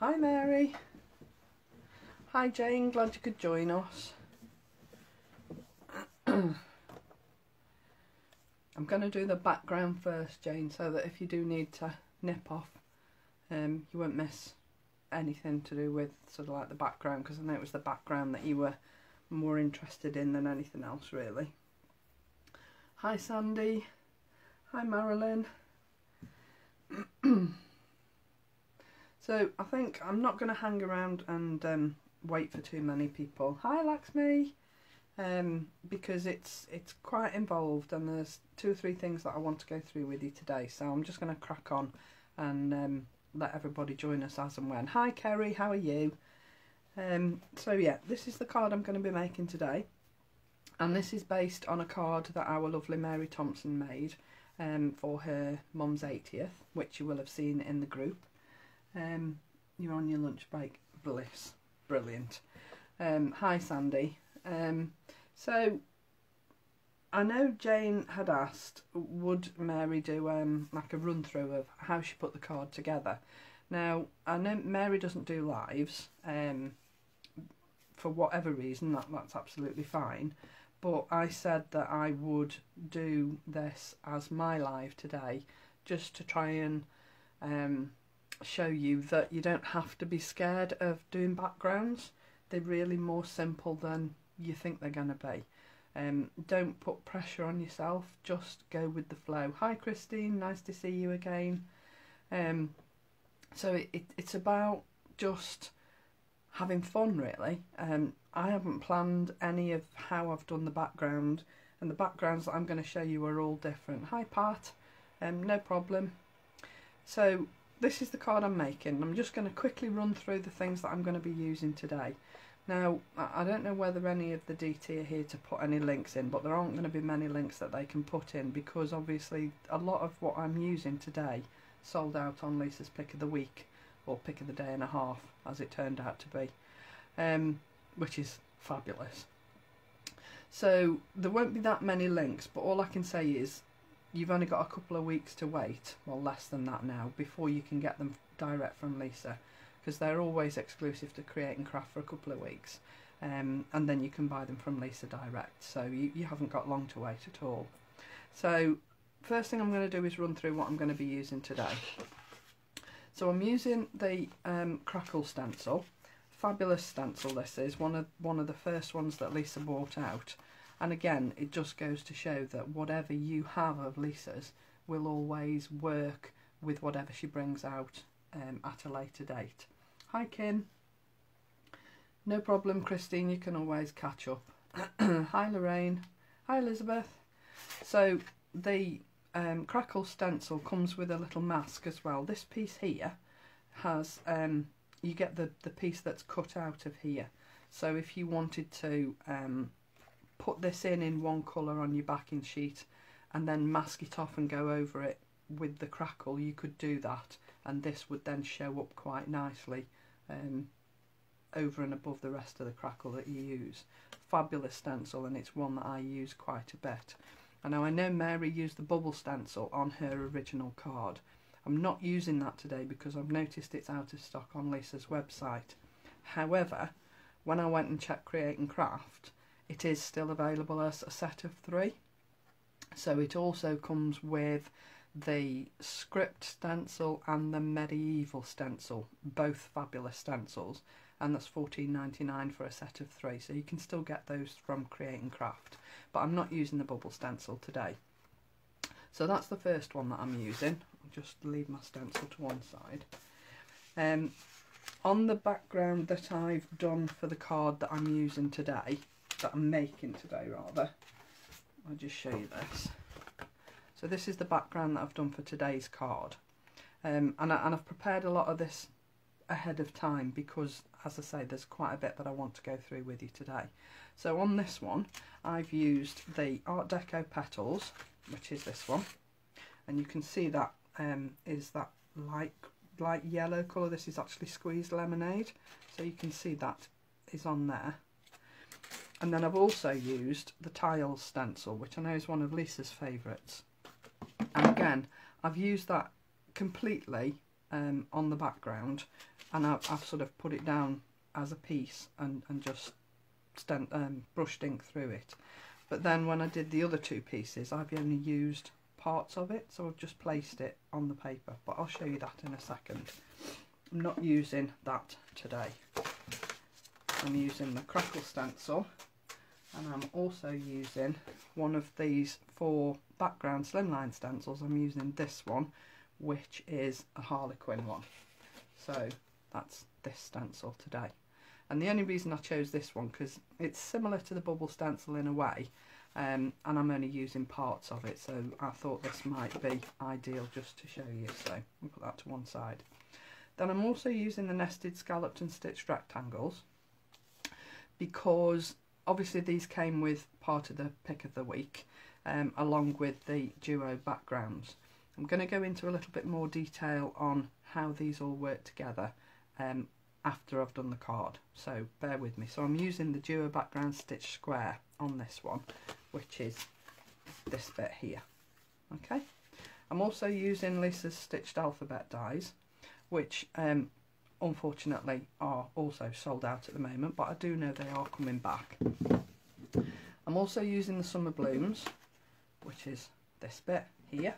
Hi Mary. Hi Jane, glad you could join us. I'm going to do the background first, Jane, so that if you do need to nip off, you won't miss anything to do with sort of like the background, because I know it was the background that you were more interested in than anything else really. Hi Sandy. Hi Marilyn. So I think I'm not going to hang around and wait for too many people. Hi Laxmi. Because it's quite involved and there's 2 or 3 things that I want to go through with you today, so I'm just going to crack on and let everybody join us as and when. Hi Kerry, how are you? So yeah, this is the card I'm going to be making today, and this is based on a card that our lovely Mary Thompson made for her mum's 80th, which you will have seen in the group. You're on your lunch break, bliss, brilliant. Hi Sandy. So I know Jane had asked, would Mary do like a run through of how she put the card together. Now I know Mary doesn't do lives for whatever reason, that's absolutely fine, but I said that I would do this as my live today, just to try and show you that you don't have to be scared of doing backgrounds. They're really more simple than you think they're going to be. Don't put pressure on yourself, just go with the flow. Hi Christine, nice to see you again. So it's about just having fun really. I haven't planned any of how I've done the background, and the backgrounds that I'm going to show you are all different. Hi Pat, no problem. So this is the card I'm making. I'm just going to quickly run through the things that I'm going to be using today. Now, I don't know whether any of the DT are here to put any links in, but there aren't going to be many links that they can put in, because obviously a lot of what I'm using today sold out on Lisa's pick of the week, or pick of the day and a half, as it turned out to be, which is fabulous. So there won't be that many links, but all I can say is you've only got a couple of weeks to wait, well less than that now, before you can get them direct from Lisa, because they're always exclusive to Create and Craft for a couple of weeks, and then you can buy them from Lisa direct, so you haven't got long to wait at all. So first thing I'm going to do is run through what I'm going to be using today. So I'm using the Crackle Stencil, fabulous stencil this is, one of the first ones that Lisa brought out, and again it just goes to show that whatever you have of Lisa's will always work with whatever she brings out at a later date. Hi Kim. No problem Christine, you can always catch up. Hi Lorraine. Hi Elizabeth. So the Crackle Stencil comes with a little mask as well. This piece here has, you get the piece that's cut out of here. So if you wanted to put this in one colour on your backing sheet and then mask it off and go over it with the crackle, you could do that, and this would then show up quite nicely over and above the rest of the crackle that you use. Fabulous stencil, and it's one that I use quite a bit. And now I know Mary used the bubble stencil on her original card. I'm not using that today because I've noticed it's out of stock on Lisa's website. However, when I went and checked Create and Craft, it is still available as a set of 3. So it also comes with the script stencil and the medieval stencil, both fabulous stencils, and that's $14.99 for a set of 3, so you can still get those from Create and Craft, but I'm not using the bubble stencil today. So that's the first one that I'm using. I'll just leave my stencil to one side. On the background that I've done for the card that I'm using today, that I'm making today rather, I'll just show you this. So this is the background that I've done for today's card, and I've prepared a lot of this ahead of time because, as I say, there's quite a bit that I want to go through with you today. So on this one I've used the Art Deco Petals, which is this one, and you can see that is that light yellow colour. This is actually squeezed lemonade, so you can see that is on there. And then I've also used the Tiles stencil, which I know is one of Lisa's favourites. And again, I've used that completely on the background, and I've sort of put it down as a piece and just brushed ink through it. But then when I did the other two pieces, I've only used parts of it, so I've just placed it on the paper, but I'll show you that in a second. I'm not using that today. I'm using the Crackle Stencil, and I'm also using one of these 4 background slimline stencils. I'm using this one, which is a Harlequin one. So that's this stencil today. And the only reason I chose this one, because it's similar to the bubble stencil in a way, and I'm only using parts of it, so I thought this might be ideal just to show you. So we'll put that to one side. Then I'm also using the nested, scalloped and stitched rectangles, because obviously these came with part of the pick of the week, along with the duo backgrounds. I'm going to go into a little bit more detail on how these all work together after I've done the card, so bear with me. So I'm using the duo background stitch square on this one, which is this bit here. Okay, I'm also using Lisa's stitched alphabet dies, which unfortunately are also sold out at the moment, but I do know they are coming back. I'm also using the summer blooms, which is this bit here.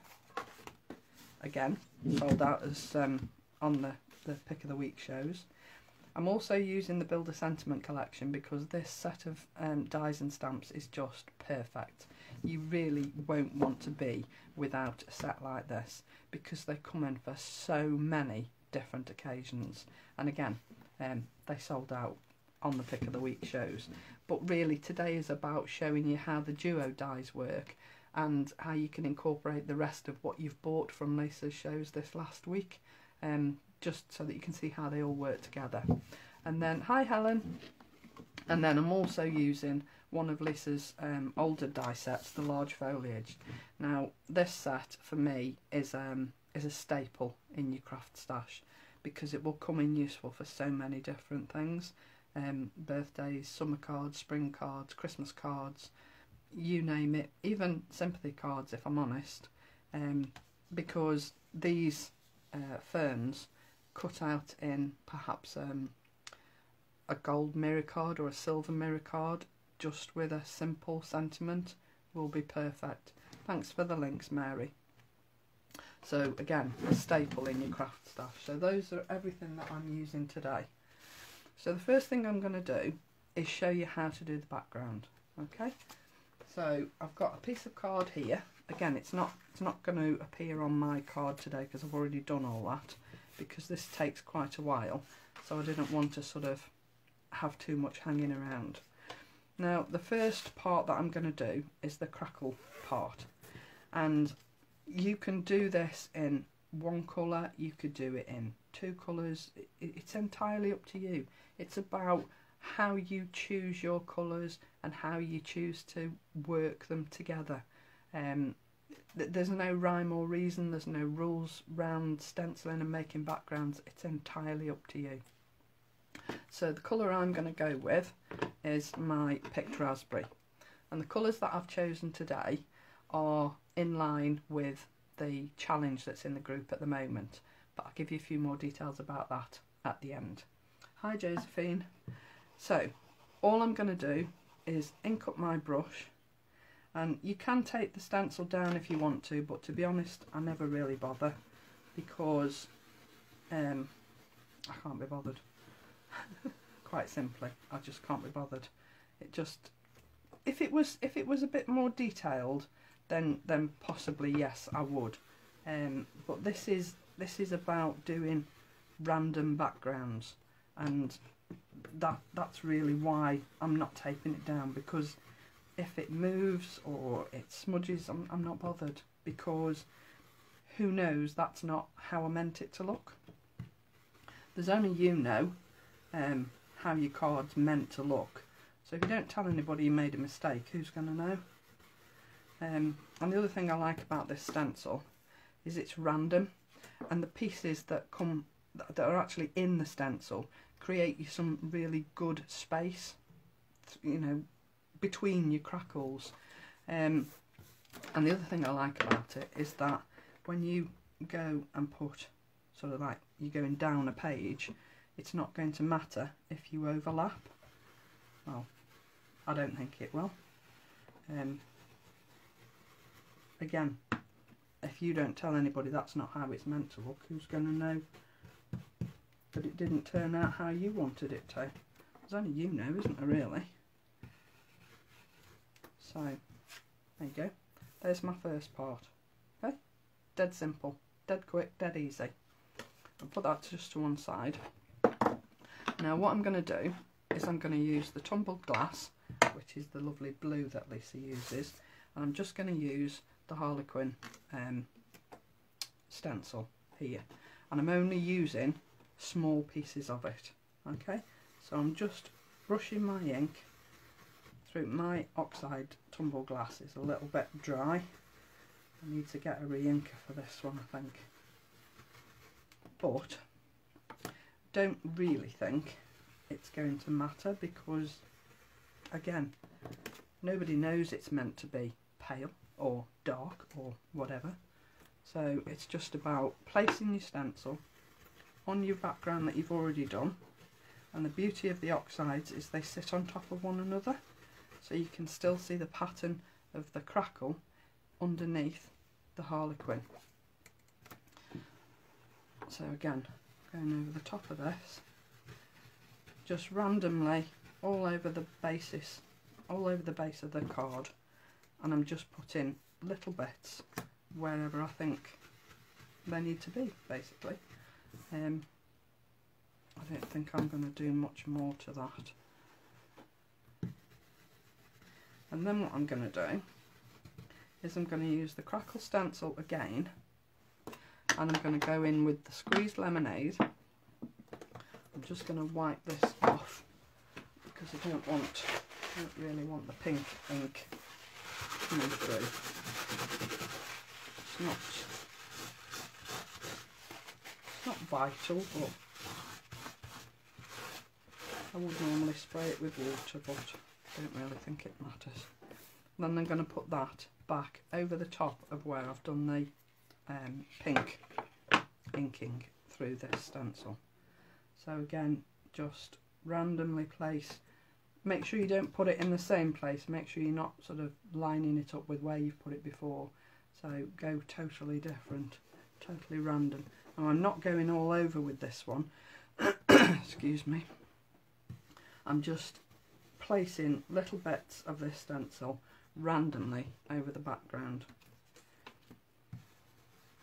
Again, sold out as on the pick of the week shows. I'm also using the Builder Sentiment collection because this set of dies and stamps is just perfect. You really won't want to be without a set like this, because they come in for so many different occasions. And again, they sold out on the pick of the week shows. But really today is about showing you how the duo dies work and how you can incorporate the rest of what you've bought from Lisa's shows this last week, just so that you can see how they all work together. And then, hi Helen! And then I'm also using one of Lisa's older die sets, the large foliage. Now this set for me is a staple in your craft stash, because it will come in useful for so many different things. Birthdays, summer cards, spring cards, Christmas cards, you name it, even sympathy cards if I'm honest, because these ferns cut out in perhaps a gold mirror card or a silver mirror card, just with a simple sentiment, will be perfect. Thanks for the links, Mary. So again, a staple in your craft stash. So those are everything that I'm using today. So the first thing I'm going to do is show you how to do the background. Okay, so I've got a piece of card here. Again, it's not going to appear on my card today because I've already done all that, because this takes quite a while, so I didn't want to sort of have too much hanging around. Now the first part that I'm going to do is the crackle part, and you can do this in one colour, you could do it in 2 colours, it's entirely up to you. It's about how you choose your colours and how you choose to work them together. There's no rhyme or reason, there's no rules round stenciling and making backgrounds, it's entirely up to you. So the colour I'm going to go with is my picked raspberry, and the colours that I've chosen today are in line with the challenge that's in the group at the moment, but I'll give you a few more details about that at the end. Hi Josephine. So all I'm going to do is ink up my brush, and you can take the stencil down if you want to, but to be honest I never really bother, because I can't be bothered. Quite simply, I just can't be bothered. It just, if it was a bit more detailed, then possibly yes I would, but this is about doing random backgrounds, and that's really why I'm not taping it down, because if it moves or it smudges, I'm not bothered, because who knows, that's not how I meant it to look. There's only you know how your card's meant to look, so if you don't tell anybody you made a mistake, who's going to know? And the other thing I like about this stencil is it's random, and the pieces that are actually in the stencil create you some really good space, you know, between your crackles. And the other thing I like about it is that when you go and put sort of like you're going down a page, it's not going to matter if you overlap. Well, I don't think it will. Again, if you don't tell anybody that's not how it's meant to look, who's going to know that it didn't turn out how you wanted it to? There's only you know, isn't there, really? So, there you go. There's my first part. Okay? Dead simple, dead quick, dead easy. I'll put that just to one side. Now what I'm going to do is I'm going to use the tumbled glass, which is the lovely blue that Lisa uses, and I'm just going to use the Harlequin stencil here, and I'm only using small pieces of it. Okay, so I'm just brushing my ink through. My oxide tumble glass is a little bit dry. I need to get a re-inker for this one, I think, but don't really think it's going to matter, because again, nobody knows it's meant to be pale or dark or whatever. So it's just about placing your stencil on your background that you've already done, and the beauty of the oxides is they sit on top of one another, so you can still see the pattern of the crackle underneath the Harlequin. So again, going over the top of this, just randomly all over the base of the card, and I'm just putting little bits wherever I think they need to be, basically. I don't think I'm going to do much more to that. And then what I'm going to do is I'm going to use the Crackle Stencil again, and I'm going to go in with the squeezed lemonade. I'm just going to wipe this off because I don't really want the pink ink coming through. It's not vital, but I would normally spray it with water, but I don't really think it matters. Then I'm going to put that back over the top of where I've done the pink inking through this stencil. So again, just randomly place. Make sure you don't put it in the same place. Make sure you're not sort of lining it up with where you've put it before. So go totally different, totally random. Now I'm not going all over with this one. Excuse me. I'm just placing little bits of this stencil randomly over the background,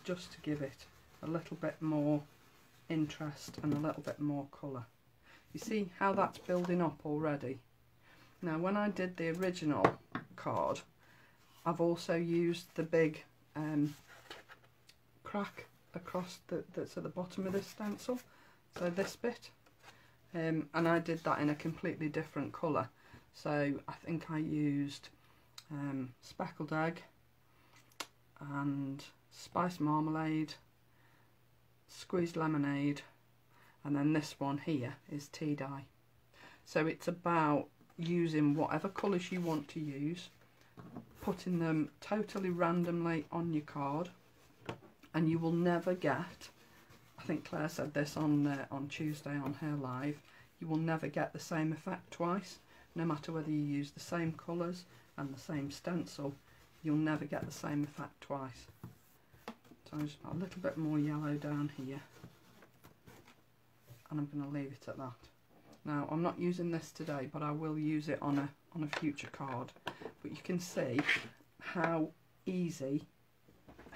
just to give it a little bit more interest and a little bit more colour. You see how that's building up already? Now when I did the original card, I've also used the big crack across that's at the bottom of this stencil, so this bit, and I did that in a completely different colour. So I think I used speckled egg and spiced marmalade, squeezed lemonade, and then this one here is tea dye. So it's about using whatever colours you want to use, putting them totally randomly on your card, and you will never get, I think Claire said this on Tuesday on her live, you will never get the same effect twice. No matter whether you use the same colours and the same stencil, you'll never get the same effect twice. So I'm just put a little bit more yellow down here, and I'm going to leave it at that. Now I'm not using this today, but I will use it on a future card. But you can see how easily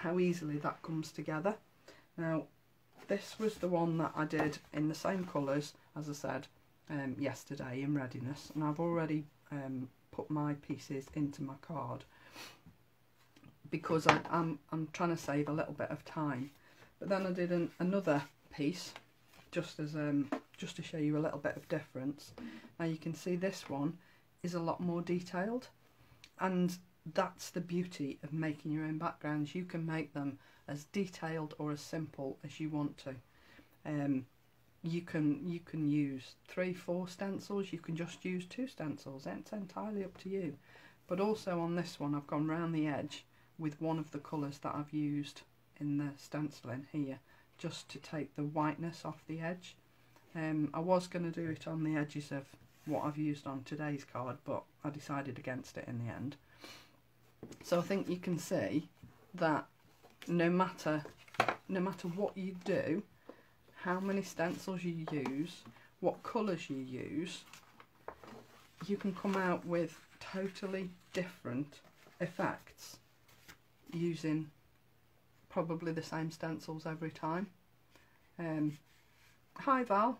that comes together. Now this was the one that I did in the same colours as I said yesterday in readiness, and I've already put my pieces into my card because I'm trying to save a little bit of time. But then I did another piece just to show you a little bit of difference. Now you can see this one is a lot more detailed, and that's the beauty of making your own backgrounds. You can make them as detailed or as simple as you want to. You can use 3-4 stencils, you can just use 2 stencils, it's entirely up to you. But also on this one I've gone round the edge with one of the colours that I've used in the stenciling here just to take the whiteness off the edge. I was going to do it on the edges of what I've used on today's card, but I decided against it in the end. So I think you can see that no matter what you do, how many stencils you use, what colours you use, you can come out with totally different effects using probably the same stencils every time. Hi Val,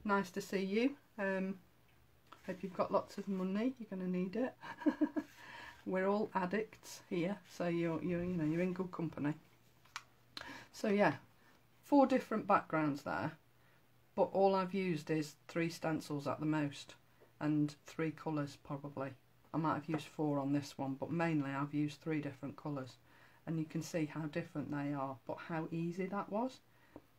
nice to see you. Hope you've got lots of money. You're going to need it. We're all addicts here, so you're in good company. So yeah, 4 different backgrounds there, but all I've used is 3 stencils at the most, and 3 colours probably. I might have used 4 on this one, but mainly I've used 3 different colours, and you can see how different they are, but how easy that was.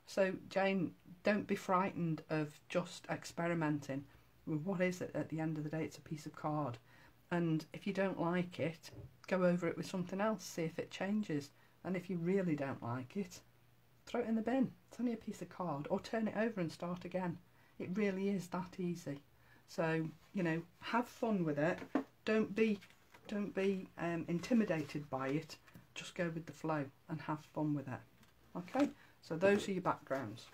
So Jane, don't be frightened of just experimenting with what is it. At the end of the day, it's a piece of card, and if you don't like it, go over it with something else, see if it changes, and if you really don't like it, throw it in the bin. It's only a piece of card, or turn it over and start again. It really is that easy. So, you know, have fun with it. Don't be intimidated by it. Just go with the flow and have fun with it. Okay, so those are your backgrounds.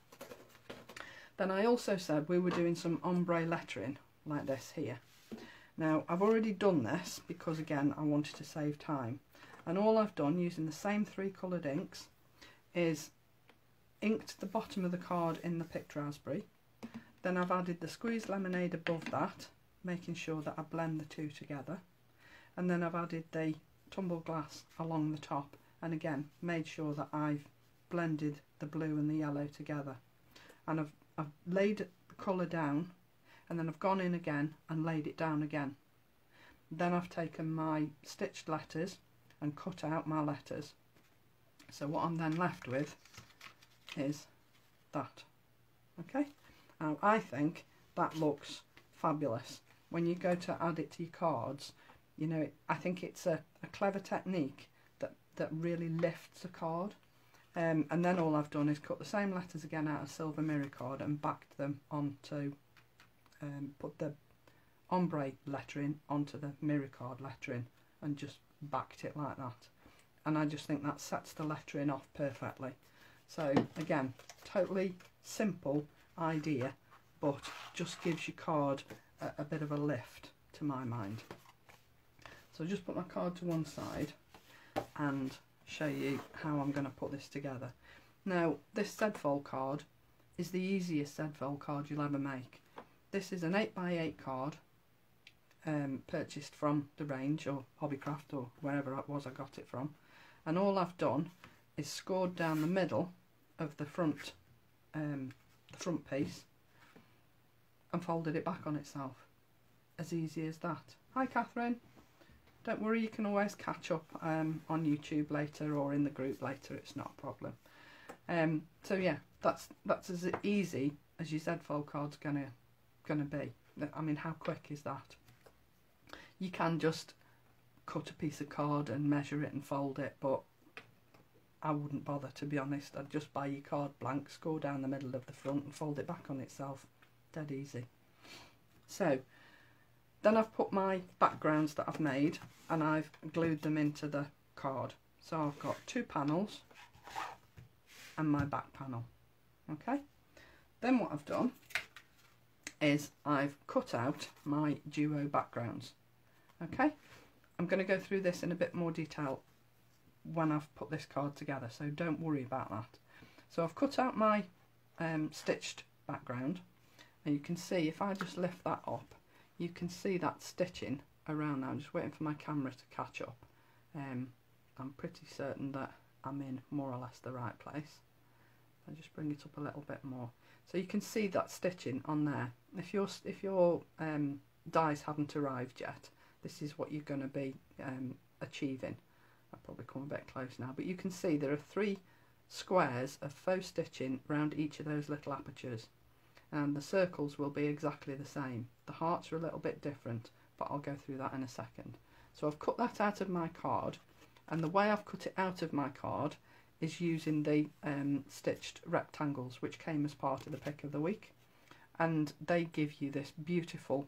Then I also said we were doing some ombre lettering like this here. Now I've already done this because again I wanted to save time, and all I've done using the same 3 coloured inks is inked the bottom of the card in the picked raspberry, then I've added the squeezed lemonade above that, making sure that I blend the 2 together, and then I've added the tumbled glass along the top, and again made sure that I've blended the blue and the yellow together, and I've laid the colour down, and then I've gone in again and laid it down again. Then I've taken my stitched letters and cut out my letters, so what I'm then left with is that. Okay, now I think that looks fabulous. When you go to add it to your cards, you know, I think it's a clever technique that really lifts a card. And then all I've done is cut the same letters again out of silver mirror card and backed them onto, put the ombre lettering onto the mirror card lettering and just backed it like that. And I just think that sets the lettering off perfectly. So again, totally simple idea, but just gives your card a bit of a lift to my mind. So I'll just put my card to one side and show you how I'm going to put this together. Now this Z-fold card is the easiest Z-fold card you'll ever make. This is an 8x8 card, purchased from the range or Hobbycraft or wherever it was I got it from, and all I've done is scored down the middle of the front piece and folded it back on itself. As easy as that. Hi Catherine. Don't worry, you can always catch up on YouTube later or in the group later, it's not a problem. So yeah, that's as easy as your Z-fold card's gonna be. I mean, how quick is that? You can just cut a piece of card and measure it and fold it, but I wouldn't bother, to be honest. I'd just buy your card blank, score down the middle of the front and fold it back on itself. Dead easy. So then I've put my backgrounds that I've made and I've glued them into the card. So I've got 2 panels and my back panel. Okay. Then what I've done is I've cut out my duo backgrounds. Okay. I'm going to go through this in a bit more detail when I've put this card together, so don't worry about that. So I've cut out my stitched background, and you can see if I just lift that up, you can see that stitching around now. I'm just waiting for my camera to catch up. I'm pretty certain that I'm in more or less the right place. I'll just bring it up a little bit more. So you can see that stitching on there. If your dies haven't arrived yet, this is what you're going to be achieving. I'll probably come a bit close now, but you can see there are 3 squares of faux stitching around each of those little apertures, and the circles will be exactly the same. The hearts are a little bit different, but I'll go through that in a second. So I've cut that out of my card, and the way I've cut it out of my card is using the stitched rectangles, which came as part of the pick of the week, and they give you this beautiful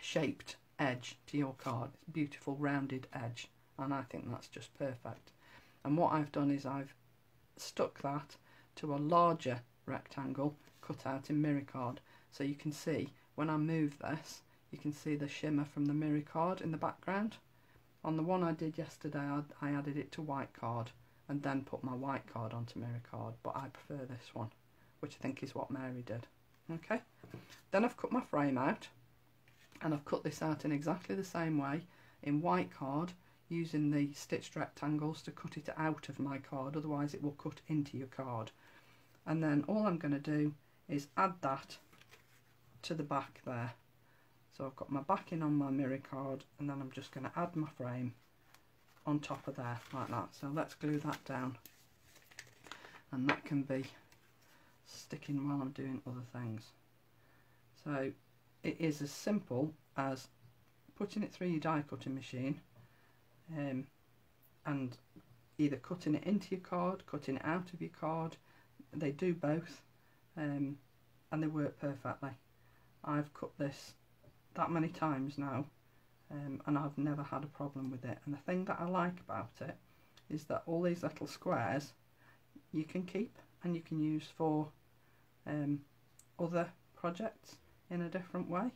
shaped edge to your card, beautiful rounded edge, and I think that's just perfect. And what I've done is I've stuck that to a larger rectangle cut out in mirror card, so you can see when I move this, you can see the shimmer from the mirror card in the background. On the one I did yesterday, I added it to white card and then put my white card onto mirror card, but I prefer this one, which I think is what Mary did. Okay, then I've cut my frame out, and I've cut this out in exactly the same way in white card, using the stitched rectangles to cut it out of my card, otherwise it will cut into your card. And then all I'm going to do is add that to the back there. So I've got my backing on my mirror card, and then I'm just going to add my frame on top of there like that. So let's glue that down, and that can be sticking while I'm doing other things. So it is as simple as putting it through your die cutting machine and either cutting it into your card, cutting it out of your card. They do both, and they work perfectly. I've cut this that many times now, and I've never had a problem with it. And the thing that I like about it is that all these little squares you can keep and you can use for other projects in a different way.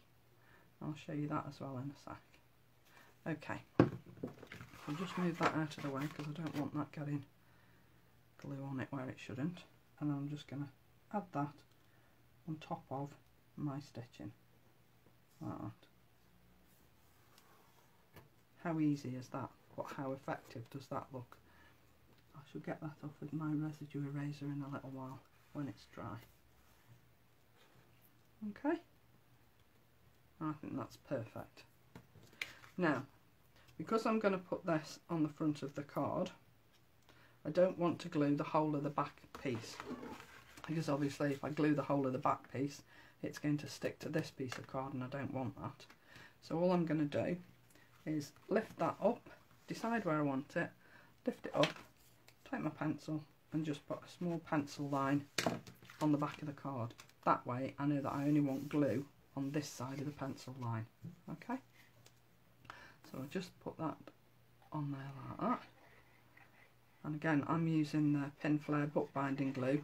I'll show you that as well in a sec. Okay, I'll just move that out of the way because I don't want that getting glue on it where it shouldn't, and I'm just going to add that on top of my stitching like that. How easy is that? How effective does that look? I shall get that off with my residue eraser in a little while when it's dry. Okay, I think that's perfect. Now, because I'm going to put this on the front of the card, I don't want to glue the whole of the back piece, because obviously if I glue the whole of the back piece, it's going to stick to this piece of card, and I don't want that. So all I'm going to do is lift that up, decide where I want it, lift it up, take my pencil and just put a small pencil line on the back of the card. That way I know that I only want glue on this side of the pencil line. Okay, so I'll just put that on there like that. And again, I'm using the Pin Flare bookbinding glue,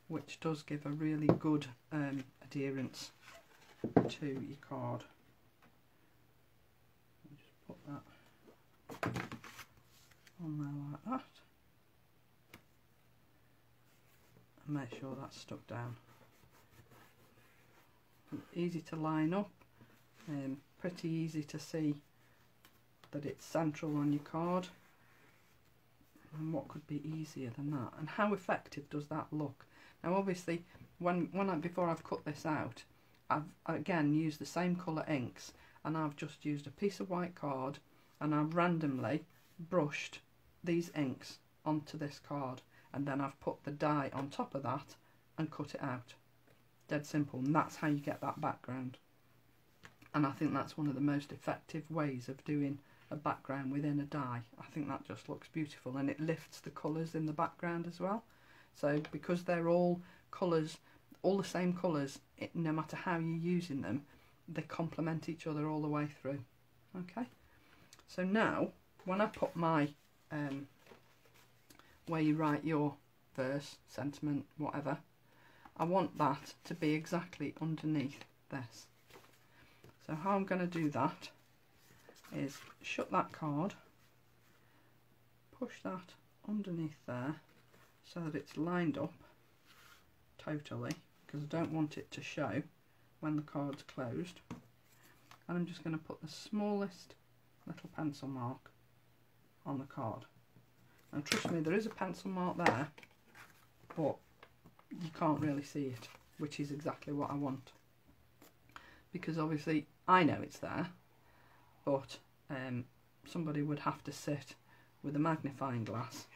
which does give a really good adherence to your card. Just put that on there like that, and make sure that's stuck down. Easy to line up, pretty easy to see that it's central on your card. And what could be easier than that? And how effective does that look? Now obviously before I've cut this out, I've again used the same colour inks, and I've just used a piece of white card and I've randomly brushed these inks onto this card, and then I've put the die on top of that and cut it out. Dead simple, and that's how you get that background. And I think that's one of the most effective ways of doing a background within a die. I think that just looks beautiful, and it lifts the colours in the background as well. So because they're all colours, all the same colours, no matter how you're using them, they complement each other all the way through. Okay, so now when I put my where you write your verse, sentiment, whatever, I want that to be exactly underneath this. So how I'm going to do that is shut that card, push that underneath there so that it's lined up totally, because I don't want it to show when the card's closed. And I'm just going to put the smallest little pencil mark on the card. Now trust me, there is a pencil mark there, but you can't really see it, which is exactly what I want, because obviously I know it's there, but somebody would have to sit with a magnifying glass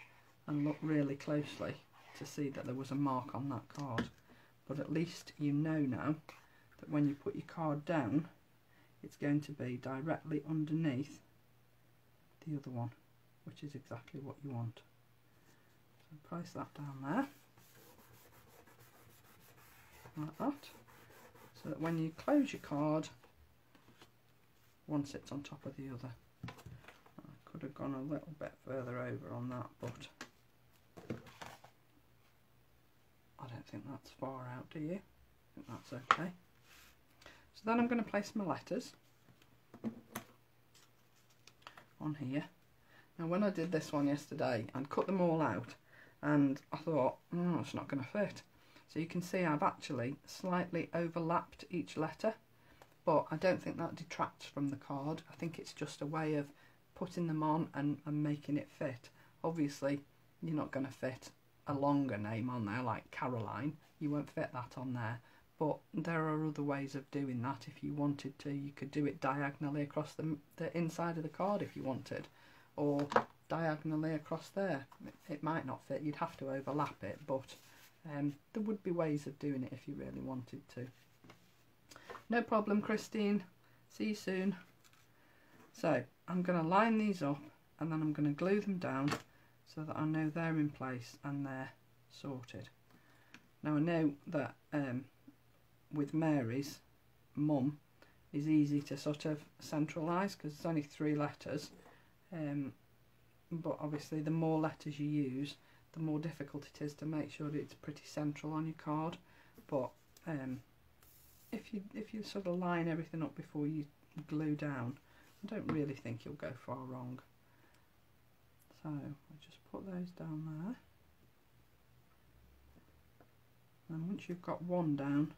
and look really closely to see that there was a mark on that card. But at least you know now that when you put your card down, it's going to be directly underneath the other one, which is exactly what you want. So place that down there, like that, so that when you close your card, one sits on top of the other. I could have gone a little bit further over on that, but I don't think that's far out, do you? I think that's okay. So then I'm going to place my letters on here. Now when I did this one yesterday, I'd cut them all out and I thought, oh, it's not going to fit. So you can see I've actually slightly overlapped each letter, but I don't think that detracts from the card. I think it's just a way of putting them on and making it fit. Obviously you're not going to fit a longer name on there like Caroline, you won't fit that on there, but there are other ways of doing that. If you wanted to, you could do it diagonally across the inside of the card if you wanted, or diagonally across there. It might not fit, you'd have to overlap it, but there would be ways of doing it if you really wanted to. No problem, Christine, see you soon. So I'm going to line these up and then I'm going to glue them down so that I know they're in place and they're sorted. Now I know that with Mary's mum is easy to sort of centralise because it's only 3 letters, but obviously the more letters you use, the more difficult it is to make sure that it's pretty central on your card. But if you sort of line everything up before you glue down, I don't really think you'll go far wrong. So I'll just put those down there, and once you've got one down,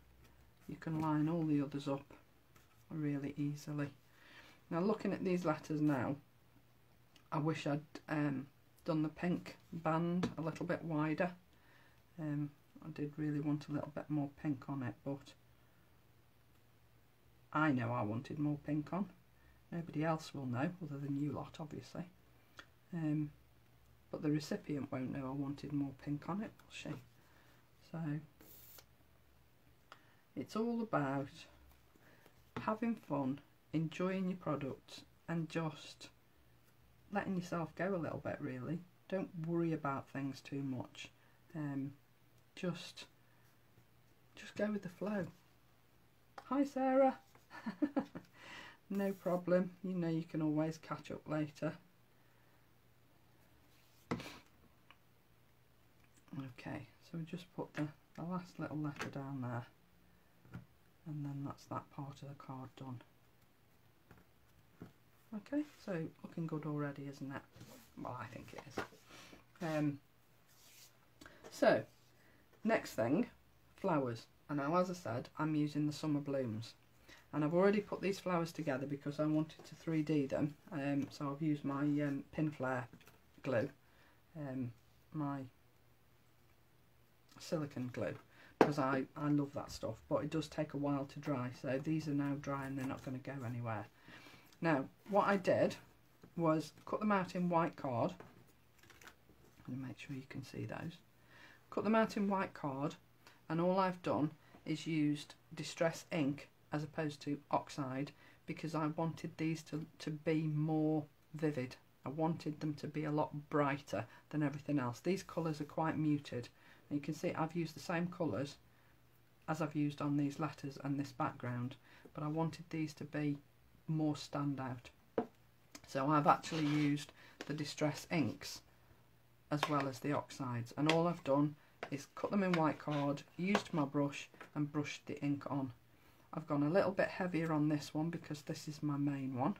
you can line all the others up really easily. Now looking at these letters now, I wish I'd done the pink band a little bit wider. I did really want a little bit more pink on it, but I know I wanted more pink on. Nobody else will know, other than you lot obviously. But the recipient won't know I wanted more pink on it, will she? So it's all about having fun, enjoying your products, and just letting yourself go a little bit, really. Don't worry about things too much. Just go with the flow. Hi Sarah. No problem, you know you can always catch up later. Okay, so we just put the last little letter down there, and then that's that part of the card done. Okay, so looking good already, isn't it? Well, I think it is. So next thing, flowers. And now, as I said, I'm using the summer blooms, and I've already put these flowers together because I wanted to 3D them. So I've used my pin flare glue, my silicone glue, because I love that stuff, but it does take a while to dry. So these are now dry and they're not going to go anywhere. Now what I did was cut them out in white card. I'm going to make sure you can see those. Cut them out in white card, and all I've done is used distress ink as opposed to oxide, because I wanted these to be more vivid. I wanted them to be a lot brighter than everything else. These colours are quite muted, and you can see I've used the same colours as I've used on these letters and this background, but I wanted these to be more standout. So I've actually used the distress inks as well as the oxides, and all I've done is cut them in white card, used my brush and brushed the ink on. I've gone a little bit heavier on this one because this is my main one,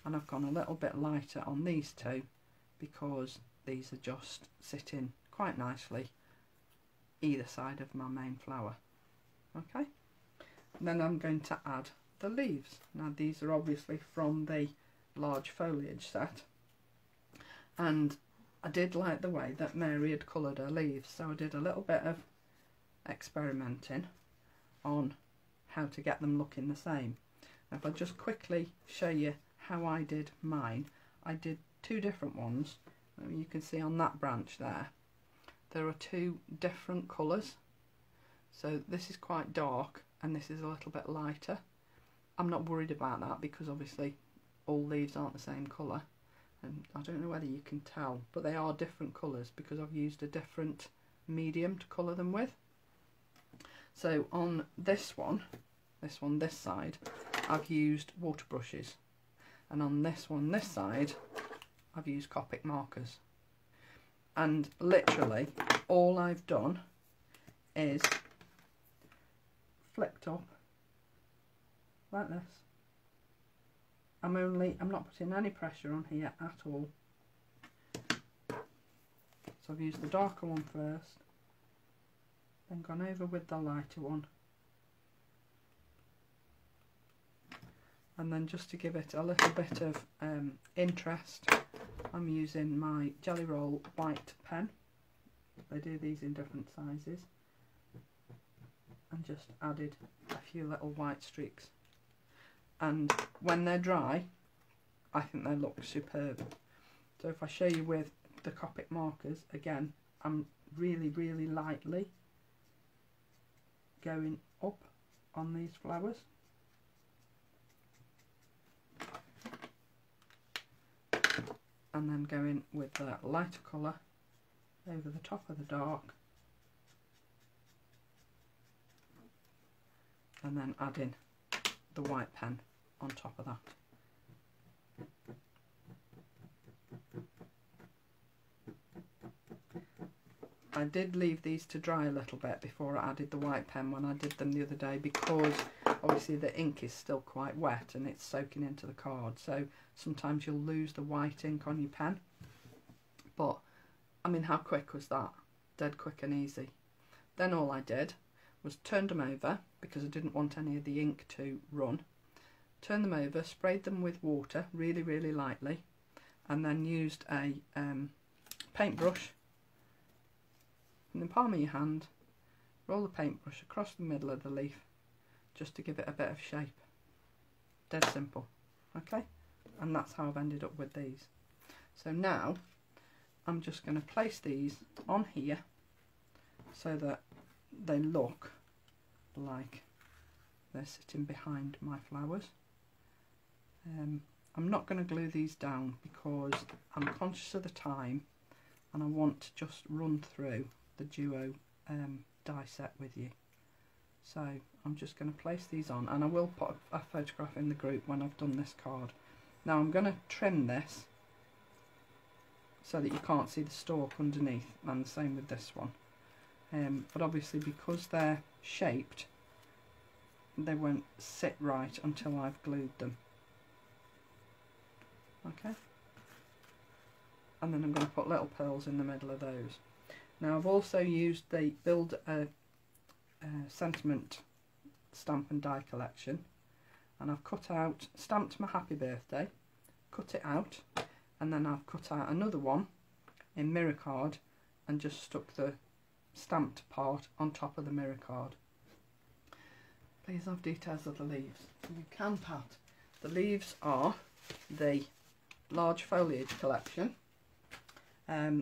and I've gone a little bit lighter on these two because these are just sitting quite nicely either side of my main flower. Okay, and then I'm going to add the leaves. Now these are obviously from the large foliage set, and I did like the way that Mary had coloured her leaves, so I did a little bit of experimenting on how to get them looking the same. Now if I just quickly show you how I did mine, I did 2 different ones. You can see on that branch there are 2 different colours. So this is quite dark and this is a little bit lighter. I'm not worried about that because obviously all leaves aren't the same colour. and I don't know whether you can tell, but they are different colours because I've used a different medium to colour them with. So on this one, this side, I've used water brushes, and on this one, this side, I've used Copic markers. And literally all I've done is flipped up like this. I'm not putting any pressure on here at all. So I've used the darker one first, then gone over with the lighter one, and then just to give it a little bit of interest, I'm using my Jelly Roll white pen. They do these in different sizes, and just added a few little white streaks. And when they're dry, I think they look superb. So if I show you with the Copic markers, again, I'm really, really lightly going up on these flowers. And then going with the lighter colour over the top of the dark, and then adding the white pen on top of that. I did leave these to dry a little bit before I added the white pen when I did them the other day, because obviously the ink is still quite wet and it's soaking into the card, so sometimes you'll lose the white ink on your pen. But I mean, how quick was that? Dead quick and easy. Then all I did was turned them over, because I didn't want any of the ink to run. Turned them over, sprayed them with water really, really lightly, and then used a paintbrush. In the palm of your hand, roll the paintbrush across the middle of the leaf just to give it a bit of shape. Dead simple. Okay, and that's how I've ended up with these. So now I'm just going to place these on here so that they look like they're sitting behind my flowers. I'm not going to glue these down because I'm conscious of the time and I want to just run through the duo die set with you. So I'm just going to place these on, and I will put a photograph in the group when I've done this card. Now I'm going to trim this so that you can't see the stalk underneath, and the same with this one. But obviously because they're shaped, they won't sit right until I've glued them. Okay, and then I'm going to put little pearls in the middle of those. Now I've also used the Build a Sentiment stamp and die collection, and I've cut out, stamped my happy birthday, cut it out, and then I've cut out another one in mirror card and just stuck the stamped part on top of the mirror card. Please have details of the leaves. You can, Pat. The leaves are the large foliage collection.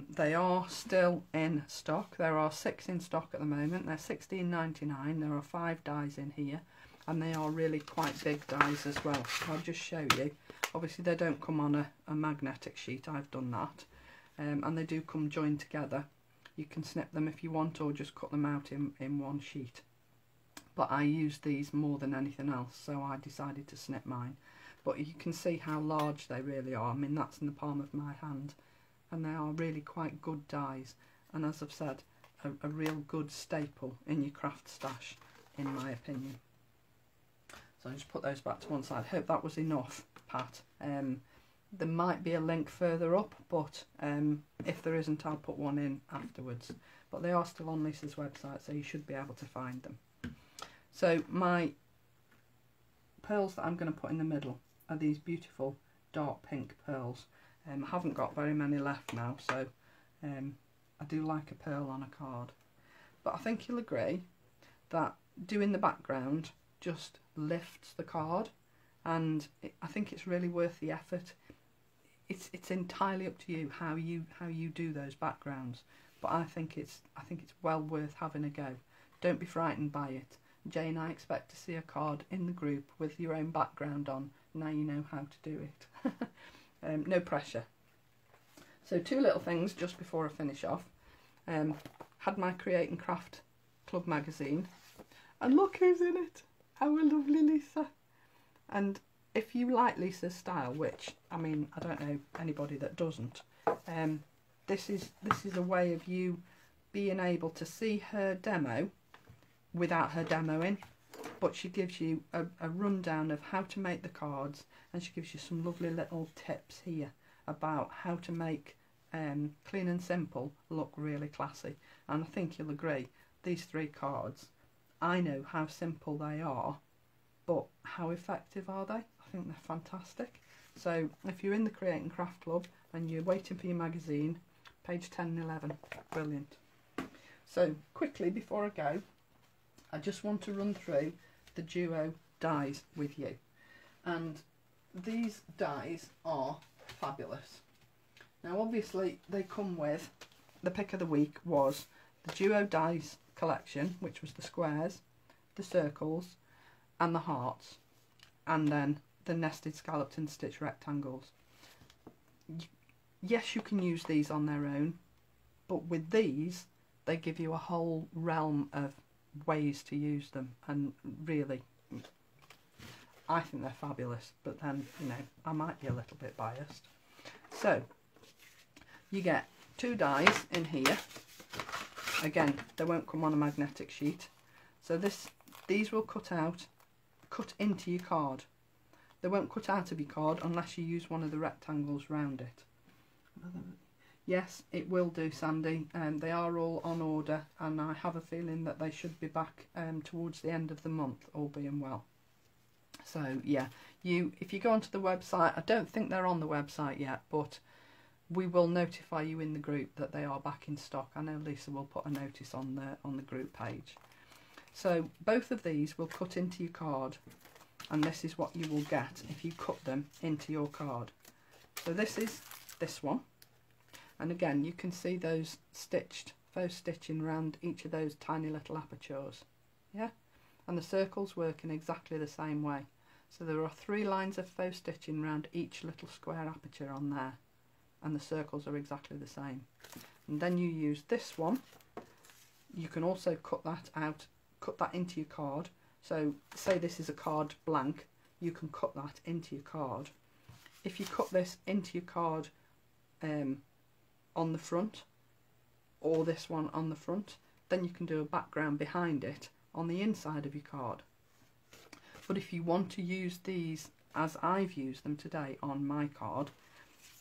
They are still in stock. There are 6 in stock at the moment. They're $16.99. There are 5 dies in here, and they are really quite big dies as well. I'll just show you. Obviously they don't come on a magnetic sheet. I've done that, and they do come joined together. You can snip them if you want, or just cut them out in one sheet. But I use these more than anything else, so I decided to snip mine. But you can see how large they really are. I mean, that's in the palm of my hand, and they are really quite good dies, and as I've said, a real good staple in your craft stash, in my opinion. So I just put those back to one side. Hope that was enough, Pat. There might be a link further up, but if there isn't, I'll put one in afterwards. But they are still on Lisa's website, so you should be able to find them. So my pearls that I'm going to put in the middle are these beautiful dark pink pearls. I haven't got very many left now, so I do like a pearl on a card. But I think you'll agree that doing the background just lifts the card, and I think it's really worth the effort. It's entirely up to you how you do those backgrounds, but I think it's well worth having a go. Don't be frightened by it. Jane, I expect to see a card in the group with your own background on. Now you know how to do it. No pressure. So 2 little things just before I finish off. Had my Create and Craft Club magazine, and look who's in it, our lovely Lisa. And if you like Lisa's style, which I mean I don't know anybody that doesn't, this is a way of you being able to see her demo without her demoing, but she gives you a rundown of how to make the cards, and she gives you some lovely little tips here about how to make clean and simple look really classy. And I think you'll agree, these 3 cards, I know how simple they are, but how effective are they? I think they're fantastic. So if you're in the Create and Craft Club and you're waiting for your magazine, page 10 and 11, brilliant. So quickly before I go, I just want to run through the duo dies with you. And these dies are fabulous. Now obviously they come with, the pick of the week was the duo dies collection, which was the squares, the circles and the hearts, and then the nested scalloped and stitched rectangles. Yes, you can use these on their own, but with these they give you a whole realm of ways to use them, and really I think they're fabulous, but then, you know, I might be a little bit biased. So you get 2 dies in here. Again, they won't come on a magnetic sheet, so these will cut into your card. They won't cut out of your card unless you use one of the rectangles round it. Yes, it will do, Sandy. They are all on order, and I have a feeling that they should be back towards the end of the month, all being well. So yeah, if you go onto the website, I don't think they're on the website yet, but we will notify you in the group that they are back in stock. I know Lisa will put a notice on the group page. So both of these will cut into your card, and this is what you will get if you cut them into your card. So this is this one, and again you can see those faux stitching around each of those tiny little apertures, yeah, and the circles work in exactly the same way. So there are 3 lines of faux stitching around each little square aperture on there, and the circles are exactly the same. And then you use this one. You can also cut that into your card. So say this is a card blank, you can cut that into your card. If you cut this into your card on the front, or this one on the front, then you can do a background behind it on the inside of your card. But if you want to use these as I've used them today on my card,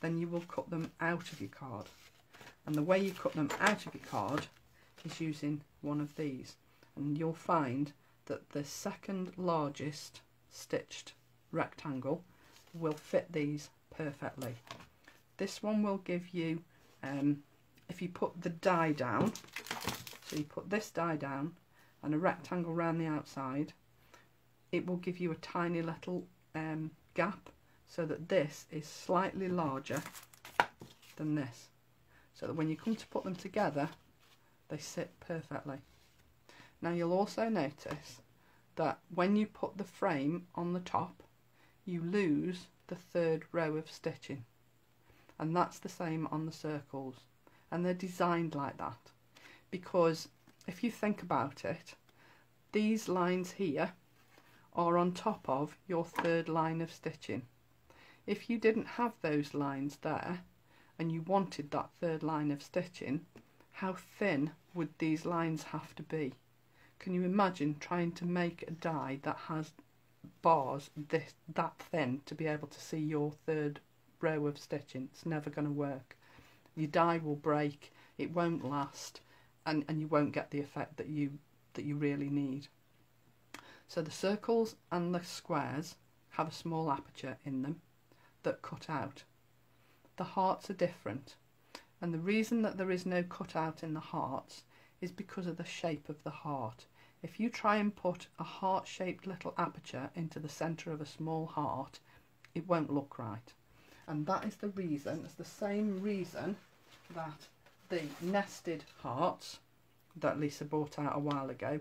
then you will cut them out of your card. And the way you cut them out of your card is using one of these. And you'll find that the second largest stitched rectangle will fit these perfectly. This one will give you, if you put the die down, so you put this die down and a rectangle around the outside, it will give you a tiny little gap, so that this is slightly larger than this, so that when you come to put them together they sit perfectly. Now you'll also notice that when you put the frame on the top, you lose the 3rd row of stitching, and that's the same on the circles, and they're designed like that because if you think about it, these lines here are on top of your 3rd line of stitching. If you didn't have those lines there and you wanted that 3rd line of stitching, how thin would these lines have to be? Can you imagine trying to make a die that has bars that thin to be able to see your 3rd row of stitching? It's never going to work. Your die will break, it won't last, and you won't get the effect that you really need. So the circles and the squares have a small aperture in them that cut out. The hearts are different, and the reason that there is no cutout in the hearts is because of the shape of the heart. If you try and put a heart-shaped little aperture into the centre of a small heart, it won't look right. And that is the reason, it's the same reason that the nested hearts that Lisa bought out a while ago,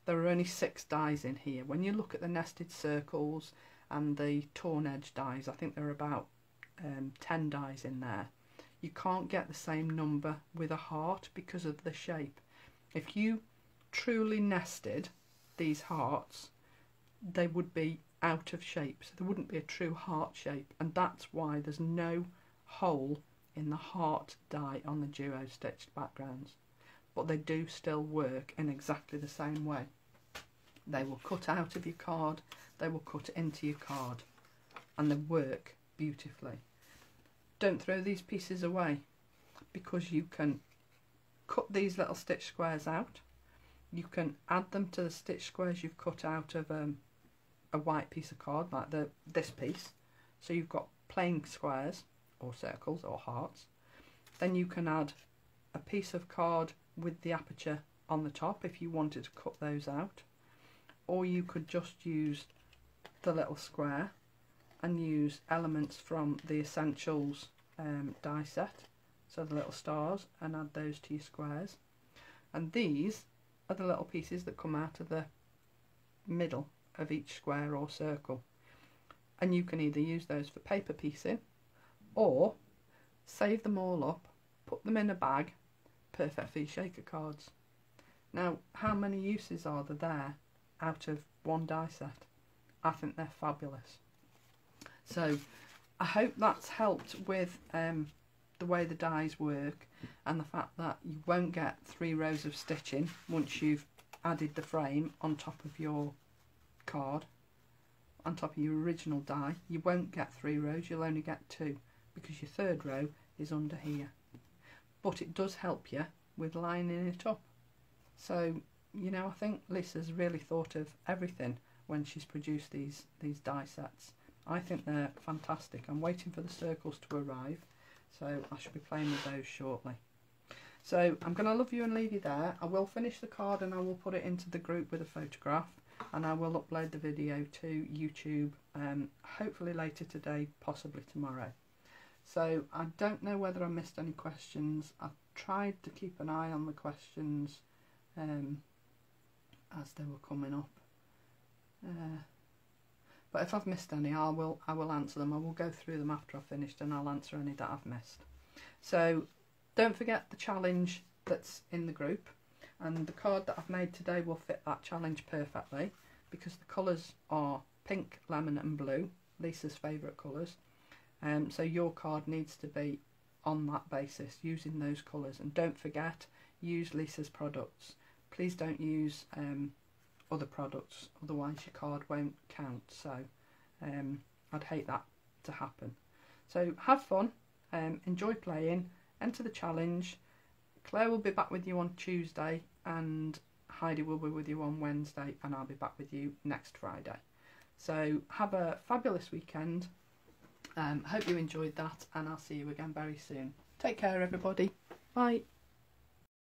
there are only 6 dies in here. When you look at the nested circles and the torn edge dies, I think there are about 10 dies in there. You can't get the same number with a heart because of the shape. If you truly nested these hearts, they would be out of shape, so there wouldn't be a true heart shape, and that's why there's no hole in the heart die on the duo stitched backgrounds. But they do still work in exactly the same way. They will cut out of your card, they will cut into your card, and they work beautifully. Don't throw these pieces away, because you can cut these little stitch squares out. You can add them to the stitch squares you've cut out of a white piece of card, like this piece. So you've got plain squares or circles or hearts. Then you can add a piece of card with the aperture on the top if you wanted to cut those out, or you could just use the little square and use elements from the Essentials die set, so the little stars, and add those to your squares. And these are the little pieces that come out of the middle of each square or circle, and you can either use those for paper piecing or save them all up, put them in a bag, perfect for your shaker cards. Now, how many uses are there out of one die set? I think they're fabulous. So I hope that's helped with the way the dies work, and the fact that you won't get 3 rows of stitching once you've added the frame on top of your card, on top of your original die. You won't get 3 rows, you'll only get 2, because your 3rd row is under here. But it does help you with lining it up. So, you know, I think Lisa's really thought of everything when she's produced these die sets. I think they're fantastic. I'm waiting for the circles to arrive, so I should be playing with those shortly. So I'm going to love you and leave you there. I will finish the card and I will put it into the group with a photograph, and I will upload the video to YouTube hopefully later today, possibly tomorrow. So I don't know whether I missed any questions. I've tried to keep an eye on the questions as they were coming up. But if I've missed any, I will answer them. I will go through them after I've finished, and I'll answer any that I've missed. So don't forget the challenge that's in the group, and the card that I've made today will fit that challenge perfectly, because the colours are pink, lemon and blue, Lisa's favourite colours. So your card needs to be on that basis, using those colours. And don't forget, use Lisa's products. Please don't use other products, otherwise your card won't count. So I'd hate that to happen. So have fun, enjoy playing, enter the challenge. Claire will be back with you on Tuesday, and Heidi will be with you on Wednesday, and I'll be back with you next Friday. So have a fabulous weekend. Hope you enjoyed that, and I'll see you again very soon. Take care, everybody. Bye.